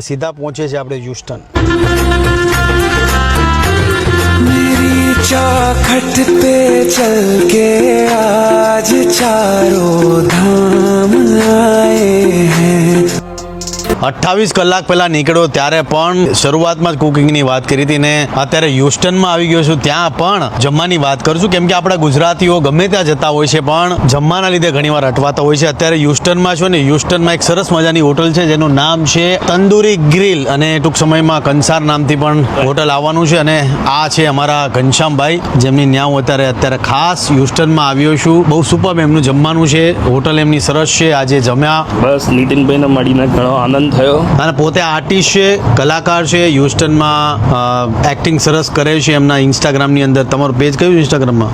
સીધા પહોંચે છે આપણે હ્યુસ્ટન. मेरी चौखट पे चल के आज चारों धाम आए हैं. 28 કલાક પહેલા નીકળ્યો ત્યારે પણ શરૂઆતમાં જ કુકિંગની વાત કરી હતી ને અત્યારે હ્યુસ્ટનમાં આવી ગયો છું. ત્યાં પણ જમવાની વાત કરું છું, કેમ કે આપણા ગુજરાતીઓ ગમે ત્યાં જતા હોય છે પણ જમવાના લીધે ઘણીવાર અટવાતા હોય છે. અત્યારે હ્યુસ્ટનમાં છો ને હ્યુસ્ટનમાં એક સરસ મજાની હોટલ છે જેનું નામ છે તંદૂરી ગ્રીલ, અને ટૂંક સમયમાં કંસાર નામથી પણ હોટલ આવવાનું છે. અને આ છે અમારા ઘનશ્યામભાઈ, જેમની ન્યા હું અત્યારે ખાસ હ્યુસ્ટનમાં આવ્યો છું. બહુ સુપર એમનું જમવાનું છે, હોટલ એમની સરસ છે. આજે જમ્યા બસ નીતિનભાઈને મળીને ઘણો આનંદ થયો. અને પોતે આર્ટિસ્ટ છે, કલાકાર છે. હ્યુસ્ટનમાં એક્ટિંગ સરસ કરે છે. એમના ઇન્સ્ટાગ્રામની અંદર, તમારું પેજ કયું ઇન્સ્ટાગ્રામમાં?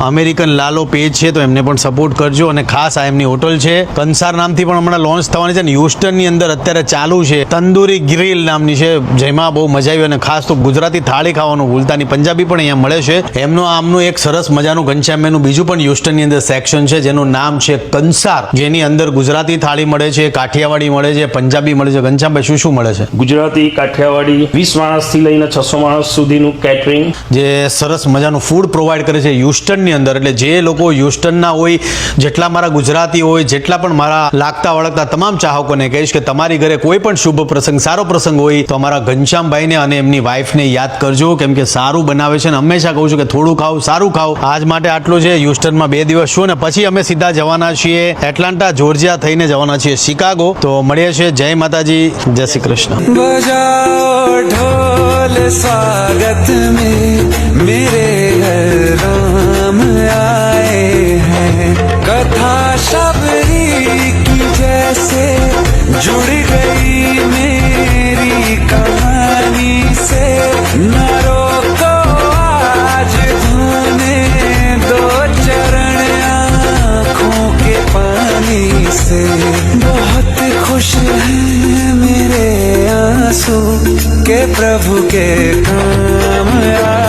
અમેરિકન લાલો પેજ છે, તો એમને પણ સપોર્ટ કરજો. અને ખાસ આ એમની હોટલ છે કંસાર નામથી પણ હમણાં લોન્ચ થવાની છે. અને હ્યુસ્ટનની અંદર અત્યારે ચાલુ છે તંદૂરી ગ્રીલ નામની છે, જેમાં બહુ મજા આવી. અને ખાસ તો ગુજરાતી થાળી ખાવાનું ભૂલતા નહીં, પંજાબી પણ અહીંયા મળે છે. આમનું એક સરસ મજાનું ઘનશ્યામનું બીજું પણ હ્યુસ્ટનની અંદર સેક્શન છે જેનું નામ છે કંસાર, જેની અંદર ગુજરાતી થાળી મળે છે, કાઠિયાવાડી મળે છે, પંજાબી મળે છે. ઘનશ્યામભાઈ શું શું મળે છે? ગુજરાતી, કાઠિયાવાડી, 20 માણસથી લઈને 600 માણસ સુધીનું કેટરિંગ, જે સરસ મજાનું ફૂડ પ્રોવાઈડ કરે છે હ્યુસ્ટનની અંદર. એટલે જે લોકો હ્યુસ્ટનના હોય, જેટલા મારા ગુજરાતી હોય, જેટલા પણ મારા લાગતા વળગતા તમામ ચાહકોને કહીશ કે તમારી ઘરે કોઈ પણ શુભ પ્રસંગ, સારો પ્રસંગ હોય તો અમારા ઘનશ્યામભાઈને અને એમની વાઈફને યાદ કરજો, કેમ કે સારું બનાવે છે. અને હંમેશા કહું છું કે થોડું ખાવ, સારું ખાવ. આજ માટે આટલું છે. હ્યુસ્ટનમાં 2 દિવસ છું ને પછી અમે સીધા જવાના છીએ એટલાન્ટા, જોર્જિયા થઈને જવાના છીએ શિકાગો. તો મળીએ છીએ. જય માતાજી, જય શ્રી કૃષ્ણ. बजाओ ढोल स्वागत में मेरे घर राम आए हैं. कथा शबरी की जैसे जुड़ गई मेरी कहानी से. न रोको आज धोने दो चरण आँखों के पानी से. बहुत खुश हैं मेरे आंसू के प्रभु के काम आए.